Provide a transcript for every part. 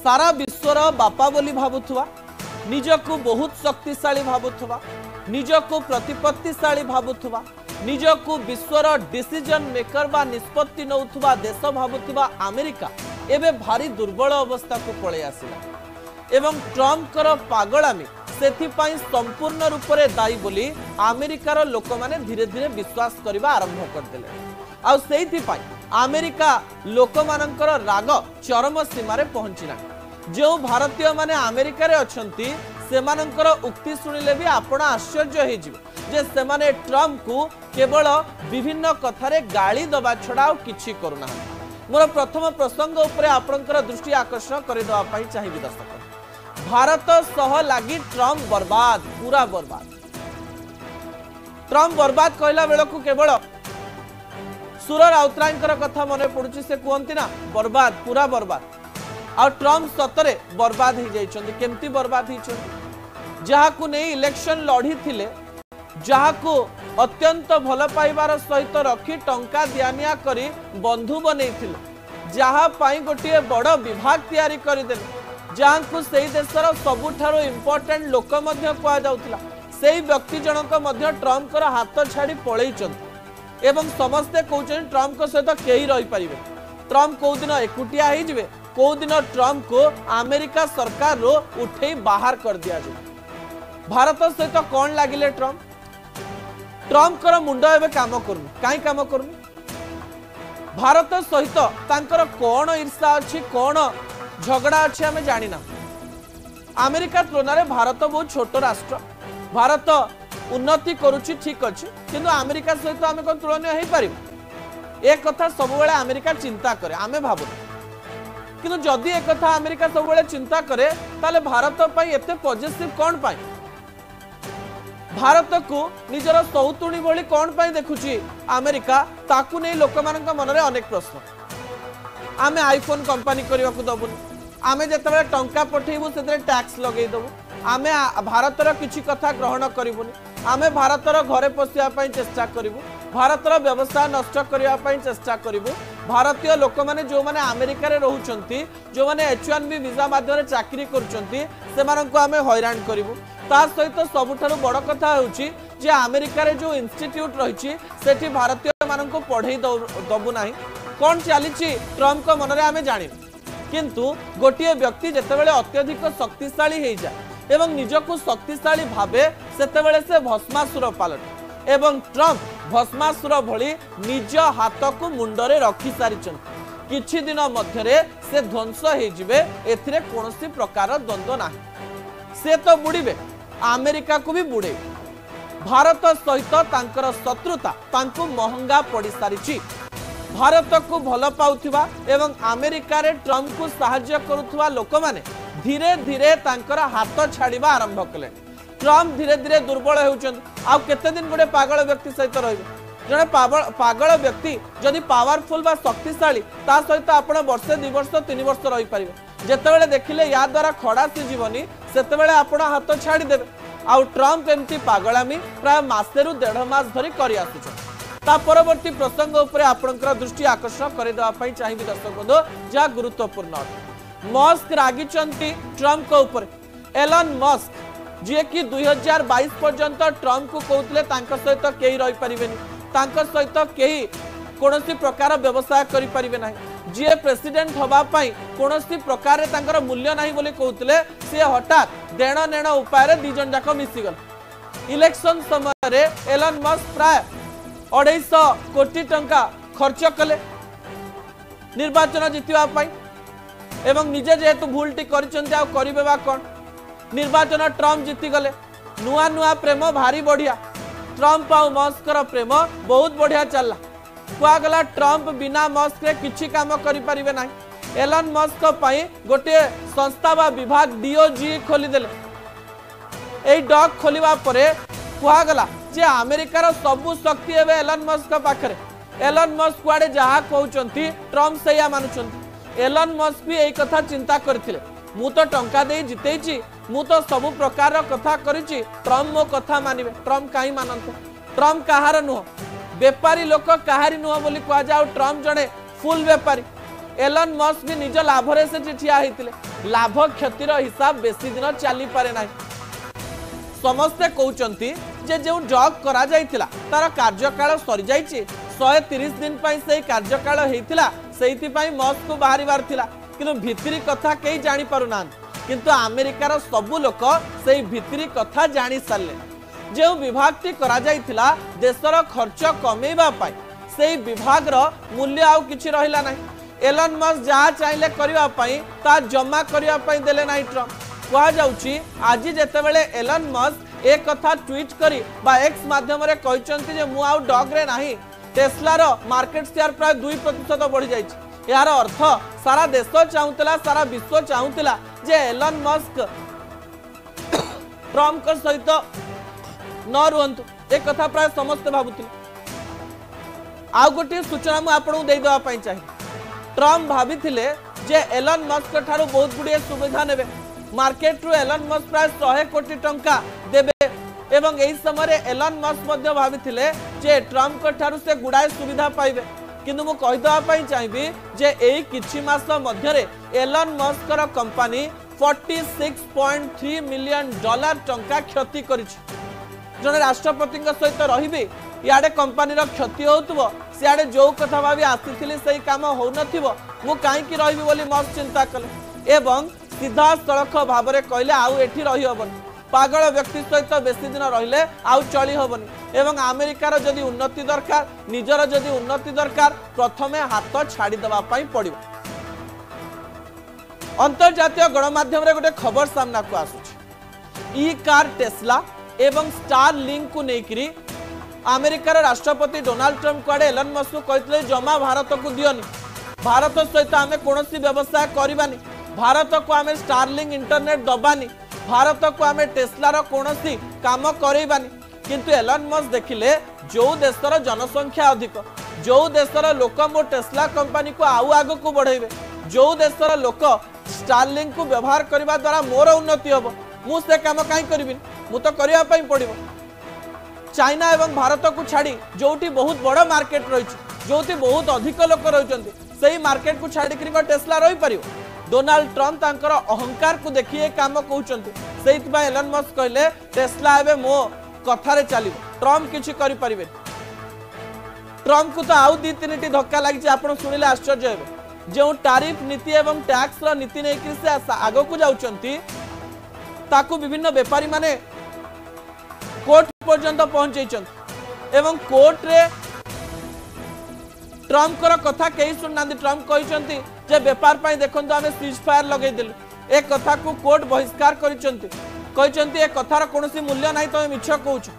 सारा विश्वर बापा बोली भावुथुवा निजको बहुत शक्तिशाली भावुथुवा निजको प्रतिपत्तिशाली भावुथुवा निजको विश्वर डिसीजन मेकर बा निष्पत्ति नौथुवा देश भावुथुवा अमेरिका एबे भारी दुर्बल अवस्था को पळे आसिला एवं ट्रम्प कर पागलामी सेथिपाई संपूर्ण रूप से दायी बोली अमेरिकार लोक माने धीरे धीरे विश्वास करबा आरंभ करदेले आ सेथिपाई अमेरिका लोक मानकर राग चरम सीमा रे पहुंचिला जो भारतीय माने अमेरिका रे अछंती सेमानकर उक्ति सुनिले भी आपण आश्चर्य हे जिवे जे सेमाने ट्रम्प को केवल विभिन्न कथारे गाली दबा छड़ा किछि करूना। मोर प्रथम प्रसंग उपरे आपणकर दृष्टि आकर्षण कर देवा पई चाहिबी दर्शक भारत सह लागी ट्रम्प बर्बाद पूरा बर्बाद ट्रम्प बर्बाद कहला बेल को केवल सुर राउतरायकर कथा मने पड़ुछि से कहंती ना बर्बाद पूरा बर्बाद आ ट्रम्प सतरे बर्बाद हो जाइछन्ति केमती बर्बाद होइछन्ति जहा को नहीं इलेक्शन लड़ी थिले जहा को अत्यंत भल पाइबार सहित रखी टंका दियानिया करी बंधु बनैथिले जहा पाई गोटे बड़ विभाग तैयारी करदेले जहां को सेही देशर सबुठारो इंपोर्टेंट लोक मध्य कुआ जाउथिला सेही व्यक्ति जनक मध्य ट्रम्प कर हाथ छाड़ी पळैछन्ति एवं समस्ते कहउछन ट्रम्प को सहित केही रही परिबे ट्रम्प को दिन एकुटिया ही जिवे को दिन ट्रम्प को अमेरिका सरकार रो उठे बाहर कर दिया जाए भारत सहित कौन लगिले ट्रम्प ट्रम्प कर मुंड एवं काम करूँ कहीं काम करूँ भारत सहित तांकर कौन ईर्षा अच्छी कौन झगड़ा अच्छी आम जाना अमेरिका तुलन में भारत बहुत छोट राष्ट्र भारत उन्नति करुच्ची ठीक अच्छे किंतु अमेरिका सहित आम कौन तुलन हो पार एक कथा सब अमेरिका चिंता करे आमे भावु किंतु जदि एक कथा अमेरिका सब चिंता करे ताले भारत पाई एते पॉजिटिव कौन पाई भारत को निजर सौतुणी भली कौन पाई देखुची अमेरिका ताकू नहीं लोक मानक मन रे अनेक प्रश्न आमे आईफोन कंपनी करने को दबुनी आमे जतबे टंका पठेबू से टैक्स लगे दबु आमे भारतर किछि कथा ग्रहण करिबुनी आमे भारतर घरे पशिया पई चेष्टा करिबु भारतर व्यवस्था नष्ट करिया पई चेष्टा करिबु भारतीय लोक माने जो माने अमेरिका रे रहउचंती जो माने H1B वीजा माध्यम रे चाकरी करूचंती सेमानन आमे हैरान करिबु ता सहित सबुठारु बड़ कथा होउची जे अमेरिका रे जो इंस्टीट्यूट रहिची सेठी भारतीय मानन को पढै दबु नाही कोन चलीची ट्रम्प को मन रे आमे जानि किंतु गोटिए व्यक्ति जेतेबेले अत्यधिक शक्तिशाली हे जाय एवं निजको शक्तिशाली भावे सेतेबेले से भस्मासुर पालट एवं ट्रम्प भस्मासुर भली निज हाथ को मुंडरे रखी सारी किछि दिन मध्यरे से ध्वंस हो जिवे एथिरे कोनोसी प्रकार द्वंद्व नाही से तो बुड़ीबे अमेरिका को भी बुड़े भारत सहित तांकर शत्रुता तांको महंगा पड़ी सारी भारत को भल पाउथिबा एवं अमेरिका रे ट्रम्प को सहाय्य करुथुवा लोक माने धीरे धीरे तांकर हाथ छाड़िबा आरंभ कले ट्रम्प धीरे धीरे दुर्बल होउछन आ केते दिन गोटे पागल व्यक्ति सहित रहिबे जने पागल व्यक्ति जदि पावरफुल बा शक्तिशाली ता सहित आपण वर्षे 2 वर्ष 3 वर्ष रही पारिबे जेतेबेले देखिले या द्वारा खड़ा से जीवनी सेतेबेले आपण हाथ छाड़ी देबे आ ट्रम्प एमती पागलामी प्राय मासेरु 1.5 मास धरी करि आसुछ ता परवर्ती प्रसंग उपरे आपणकर दृष्टि आकर्षण करे देवा पई चाहिबी दर्शक बंधु जा गुरुत्वपूर्ण मस्क रागिचंती ट्रम्प को ऊपर एलन मस्क जे कि 2022 पर्यंत ट्रम्प को कहते सहित कहीं रही पारिबेनी सहित कहीं कौनसी प्रकार व्यवसाय करि पारिबे नाही जे प्रेसिडेंट हवा पाई कौनसी प्रकार तांकर मूल्य नाही बोली कहते से हठात देण नेण उपाय रे 2 जन जाक मिसिगल इलेक्शन समय रे एलन मस्क प्राय 250 कोटी टंका खर्च कले निर्वाचन जितिबा पाई एवं निजे जेहेतु भूलटी करिबे बा कोन निर्वाचन ट्रम्प जीति गले नुआ नुआ प्रेम भारी बढ़िया ट्रम्प आ मस्कर प्रेम बहुत बढ़िया चलला कुआगला ट्रम्प बिना मस्क रे किछि काम करि परिबे नाही एलन मस्क पई गोटे संस्था बा विभाग DOG खोली देले एई डॉग खोलिबा परे कुआगला जे अमेरिकार सबु शक्ति एबे एलन मस्क पाखरे एलन मस्क कुआडे जहा कहउचंती ट्रम्प सैया मानुचंती एलन मस्क भी एई कथा चिंता करथिले मु तो टंका दे जितेची मु तो सबु प्रकार कथा करिची ट्रम्प मो कथा मानिबे ट्रम्प काई मानंते ट्रम्प कहार नुह बेपारी लोक कहारी नुह बोली कह जाओ ट्रम्प जड़े फुल बेपारी एलन मस्क भी निज लाभ से ठिया होते लाभ क्षतिर हिसाब बेसी दिन चली पारे ना समस्ते कहते जे जो जॉब करा जाइतिला तार कार्यकाल सरी जाइए 130 दिन से कार्यकाल होता से मस्क को बाहर किंतु भितरी कथा कई जानी पारु ना किंतु अमेरिकार सबू लोक से भितरी कथा जानी सारे जो विभागटी करा जाइतिला देशर खर्च कमेबा पाई से विभाग रो मूल्य आउ किछि रहिला नाही एलन मस्क जहाँ चाहिए करिवा पाई ता जमा करिवा पाई देले नाही ट्रम्प कहा जाउची आज जेतेबेले एलन मस्क एक कथा ट्वीट करी बा एक्स माध्यम रे कहचंती जे मु आउ डॉग रे नाही टेस्ला रो मार्केट शेयर प्राय 2% बढ़ी जाइछि यार अर्थ सारा देश चाहूला सारा विश्व चाहूला जे एलन मस्क ट्रम्प सहित न रुहंतु एक कथा प्राय समस्त भाबुथिले आउ गोटे सूचना मु आपन देदेवाई चाहिए ट्रम्प भाभी जे एलन मस्क ठारू बहुत गुड़िए सुविधा नेबे मार्केट रु एलन मस्क प्राय 100 कोटी टंका देबे एवं एही समय एलन मस्क मध्य भाभी जे ट्रम्प ठारू से गुड़ाए सुविधा पाइबे किंतु मु कहिदेवाई चाहिए जे एही किछि मास मध्यरे एलन मस्क रो कंपनी 46.3 मिलियन डॉलर टंका क्षति करिछि जने राष्ट्रपति सहित रही इे कंपानी क्षति हो सियाड़े जो कथा भावी आसी से कम हो मु कहीं रही मस्त चिंता कले एवं सीधा सड़क भाव में कहले आउ एठी रही हबनी पागल व्यक्ति सहित बेसी दिन रहिले आउ चली हबनी एवं अमेरिकार जदि उन्नति दरकार निजर जदि उन्नति दरकार प्रथमे हाथ छाड़ी दबा पई पड़िबो अंतर्जातीय गणमाध्यम रे गोटे खबर सामना को आसुछि ई कार टेस्ला एवं स्टार लिंक को लेकर अमेरिकार राष्ट्रपति डोनाल्ड ट्रम्प कुआडे एलन मस्क को कहते जमा भारत को दियोनी भारत सहित आम कौन व्यवसाय करवानी भारत को आम स्टारलिंक इंटरनेट दबानी भारत को आम टेस्लार कौन काम करवानी किंतु एलन मस्क देखिले जो देशर जनसंख्या अधिक जो देशर लोक मो टेस्ला कंपनी को आउ आग को बढ़ेबे जो देशर लोक स्टारलिंक को व्यवहार करने द्वारा मोर उन्नति हम मुझे काम कहीं करी मु तो करने पड़ो चाइना एवं भारत को छाड़ी जोटी बहुत बड़ मार्केट रही जो बहुत अधिक लोक रही मार्केट को छाड़ी टेस्ला रही पार डोनाल्ड ट्रम्प तांकर अहंकार को देखिए काम कहते एलन मस्क कहले टेस्ला एवं मो कथारे चलो ट्रम्प किसी करें ट्रम्प को तो आउ 2-3 धक्का लगी आप शुणिले आश्चर्य हे जो टारिफ नीति एवं टैक्स नीति नहीं से आग को जाउचंती ताकू विभिन्न व्यापारी माने कोर्ट पर्यंत पहुंचई एवं कोर्ट रे ट्रम्प कथा कहीं शुणुना ट्रम्प कहते जे व्यापार पाई देखो आम सीज फायर लगेदेलु एक कथा को कोर्ट बहिष्कार कहते एक कथार कौन मूल्य ना तुम मिछ कौच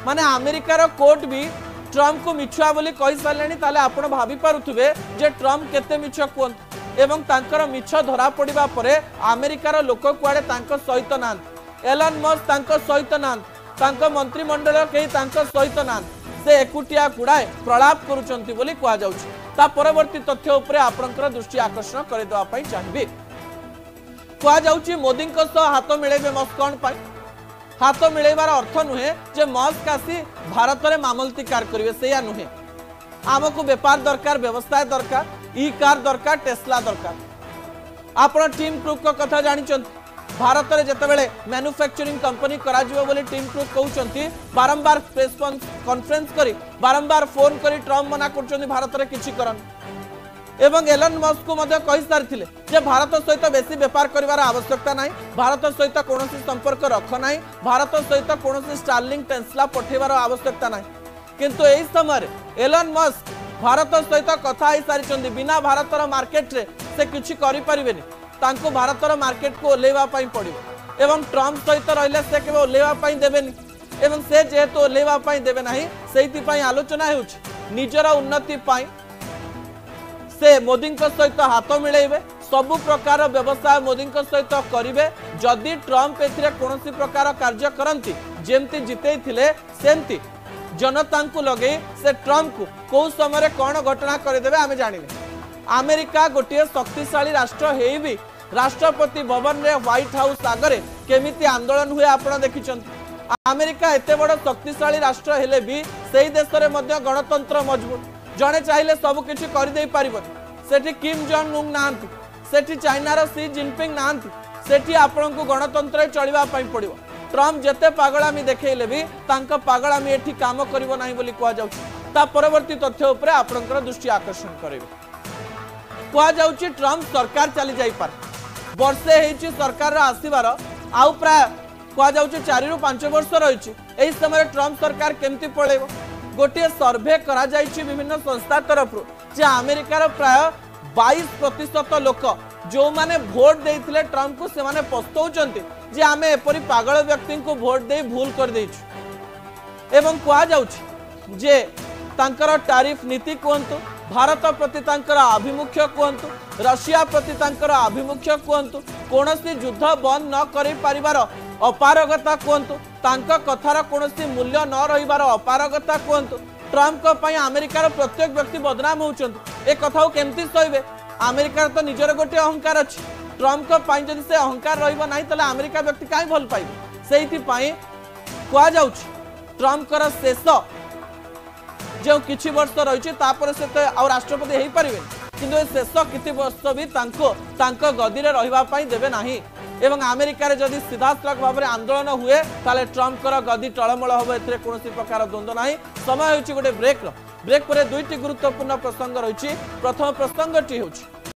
माने अमेरिकार कोर्ट भी ट्रम्प को मिछुआ बोली कही सारे आप भावी पारुथिबे जे ट्रम्प केते मिछ कहते एवं तांकर मिछ धरा पड़िबा परे अमेरिकार लोक कुआडे तांको सहित नांत एलन मस्क तांको सहित नांत तांको मंत्रिमंडल केही तांको सहित नांत से एकुटिया गुड़ाए प्रलाप करुचंती बोली कहा जाउछि ता परवर्ती तथ्य उपरे आपनकर दृष्टि आकर्षण करे देवा पई चाहिबे कहा जाउछि मोदी को सह हाथ मिलेबे मस्क कोन पाई हाथ मिलेबार अर्थ नुहे जे मस्क आसी भारत रे मामलती कार करिवे सेया नुहे आमको व्यापार दरकार व्यवसाय दरकार ई कार दरकार टेस्ला दरकार आपण टीम क्रुक को कथा जानिचंती भारत रे जतबेले मैन्युफैक्चरिंग कंपनी करा जिवो बोली टीम क्रुक कहउचंती बारंबार प्रेस कॉन्फ्रेंस करी बारंबार फोन करी ट्रम्प मना करचंती भारत रे किछि करन एवं एलन मस्क को मध्य कहि सारथिले जे भारत सहित बेसी व्यापार करिवार आवश्यकता नाही भारत सहित कोनोसी संपर्क रख नाही भारत सहित कोनोसी स्टारलिंक टेस्ला पठेबार आवश्यकता नाही किंतु एही समय एलन मस्क भारत सहित कथा ही सारी बिना भारतर मार्केट रे से किछि करि परिबेनी तांको भारतर मार्केट को ओलेवा पई पड़िबो एवं ट्रम्प सहित रहिले से केबे ओलेवा पई देबेनी एवं से जेहेतु ओलेवा पई देबे नाही सेहिति पई आलोचना हेउछि निजर उन्नति पई से मोदी सहित हाथ मिलेबे सबु प्रकार व्यवसाय मोदी सहित करिवे जदि ट्रम्प एथिरे कोनोसी प्रकार कार्य करंती जेमती जितेई थिले सेमती जनता को लगे से ट्रम्प को कौ समय कौन घटना करदेवे आम जानिने अमेरिका गोटे शक्तिशाली राष्ट्र है भी राष्ट्रपति भवन रे व्हाइट हाउस आगरे केमिति आंदोलन हुए आपण देखिछंती अमेरिका एते बड़ शक्तिशाली राष्ट्र हेले भी सेही देश रे मध्य गणतंत्र मजबूत जड़े चाहिए सब किसी करदे पारिबनी सेठी किम जोंग उंग नाहंती, सेठी चाइनार सी जिनपिंग नाहंती, सेठी आपनको गणतंत्र चलिबा पई पड़िबो। ट्रम्प जेते पागलामी देखैले भी तांका पागलामी एठी काम करिवो नाही बोली कुआ जाउछि। ता परवर्ती तथ्य उपरे आपनकर दृष्टि आकर्षण करिवे। कुआ जाउछि ट्रम्प सरकार चली जाई पार, वर्षे हेछि सरकार रा आसीबार, आउ प्राय कुआ जाउछि 4 रु 5 वर्ष रहिछि। एही समय ट्रम्प सरकार केमती पळेबो? गोटे सर्वे करा जाइछि विभिन्न संस्था तरफ जे अमेरिकार प्राय 22% लोक जो माने भोट देइथिले ट्रम्प को से माने पस्तौचंती जे आमे एपरि पागल व्यक्ति को भोट दे भूल कर देइछु। एवं कुआ जाउछि जे तांकर टैरिफ नीति कहतु, भारत प्रति तांकर आभिमुख्य कहतु, रशिया प्रति तांकर आभिमुख्य कहतु, कोनोसी युद्ध बंद न करि परिवार अपारगता कहतु, तांका कथार कोनोसी मूल्य न रहिबार अपारगता कहतु, ट्रम्प को पई अमेरिकार प्रत्येक व्यक्ति बदनाम होउचंती। ए कथाओ केमती सहिबे? अमेरिकार तो निजर गोटे अहंकार अछि, ट्रम्प को पई जदि से अहंकार रहिबो नाही तले अमेरिका व्यक्ति काई भल पाइबे? सेहिथि पई कुआ जाउछि ट्रम्प कर शेष जो किछि वर्ष रही से तो आउ राष्ट्रपति हो पारे, किंतु शेष किछि वर्ष भी तांको गदी रे रहिबा पई देबे नाही। एवं अमेरिका रे जदि सीधासलख भाव में आंदोलन हुए ताले ट्रम्प कर गदी टळमळ होबो, एथिरे कोनोसी प्रकार द्वंद्व नाही। समय होछि गोटे ब्रेक पर दुईटी गुरुत्वपूर्ण प्रसंग रही। प्रथम प्रसंगटी होछि